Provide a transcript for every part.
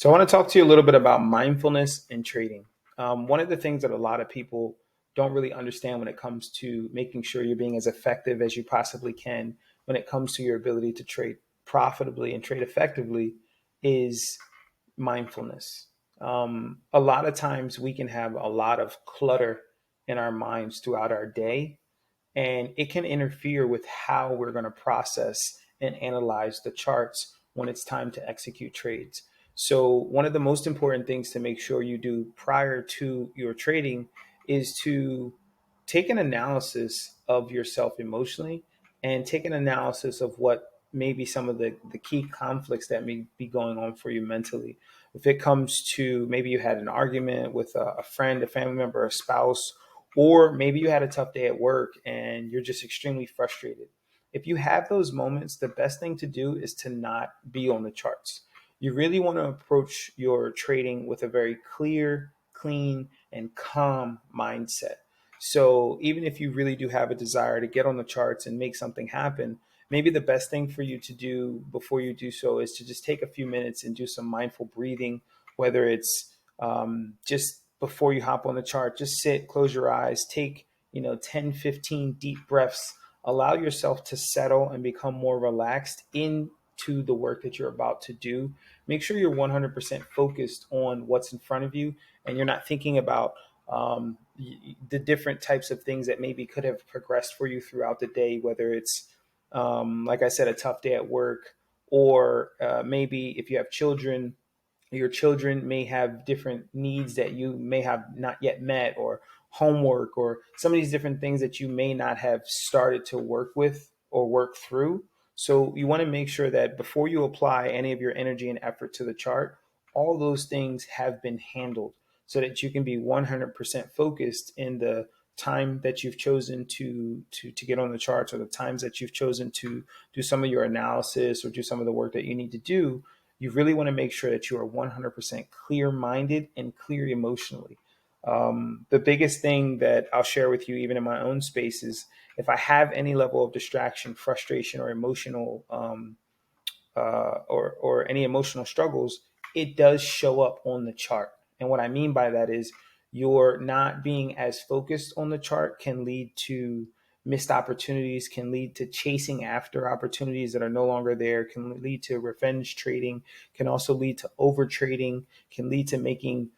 So I want to talk to you a little bit about mindfulness and trading. One of the things that a lot of people don't really understand when it comes to making sure you're being as effective as you possibly can when it comes to your ability to trade profitably and trade effectively is mindfulness. A lot of times we can have a lot of clutter in our minds throughout our day, and it can interfere with how we're going to process and analyze the charts when it's time to execute trades. So, one of the most important things to make sure you do prior to your trading is to take an analysis of yourself emotionally and take an analysis of what maybe some of the key conflicts that may be going on for you mentally. If it comes to maybe you had an argument with a friend, a family member, a spouse, or maybe you had a tough day at work and you're just extremely frustrated. If you have those moments, the best thing to do is to not be on the charts. You really want to approach your trading with a very clear, clean, and calm mindset. So even if you really do have a desire to get on the charts and make something happen, maybe the best thing for you to do before you do so is to just take a few minutes and do some mindful breathing, whether it's just before you hop on the chart, just sit, close your eyes, take 10, 15 deep breaths, allow yourself to settle and become more relaxed into the work that you're about to do. Make sure you're 100% focused on what's in front of you and you're not thinking about the different types of things that maybe could have progressed for you throughout the day, whether it's, like I said, a tough day at work, or maybe if you have children, your children may have different needs that you may have not yet met, or homework, or some of these different things that you may not have started to work with or work through. So you want to make sure that before you apply any of your energy and effort to the chart, all those things have been handled so that you can be 100% focused in the time that you've chosen to get on the charts, or the times that you've chosen to do some of your analysis or do some of the work that you need to do. You really want to make sure that you are 100% clear minded and clear emotionally. The biggest thing that I'll share with you, even in my own space, is if I have any level of distraction, frustration, or emotional or any emotional struggles, it does show up on the chart. And what I mean by that is you're not being as focused on the chart can lead to missed opportunities, can lead to chasing after opportunities that are no longer there, can lead to revenge trading, can also lead to over trading, can lead to making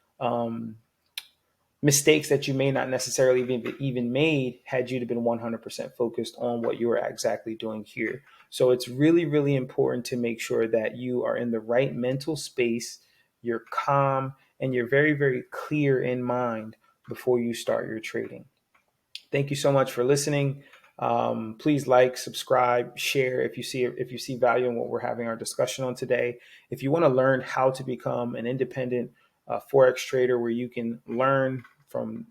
mistakes that you may not necessarily even made had you been 100% focused on what you were exactly doing here. So it's really, really important to make sure that you are in the right mental space, you're calm, and you're very, very clear in mind before you start your trading. Thank you so much for listening. Please like, subscribe, share if you see value in what we're having our discussion on today. If you want to learn how to become an independent forex trader, where you can learn from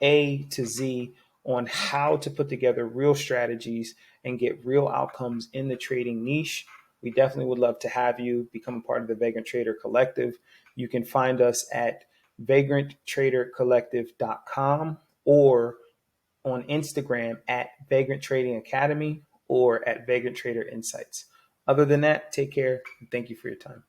A to Z on how to put together real strategies and get real outcomes in the trading niche, we definitely would love to have you become a part of the Vagrant Trader Collective. You can find us at vagranttradercollective.com, or on Instagram at Vagrant Trading Academy, or at Vagrant Trader Insights. Other than that, take care and thank you for your time.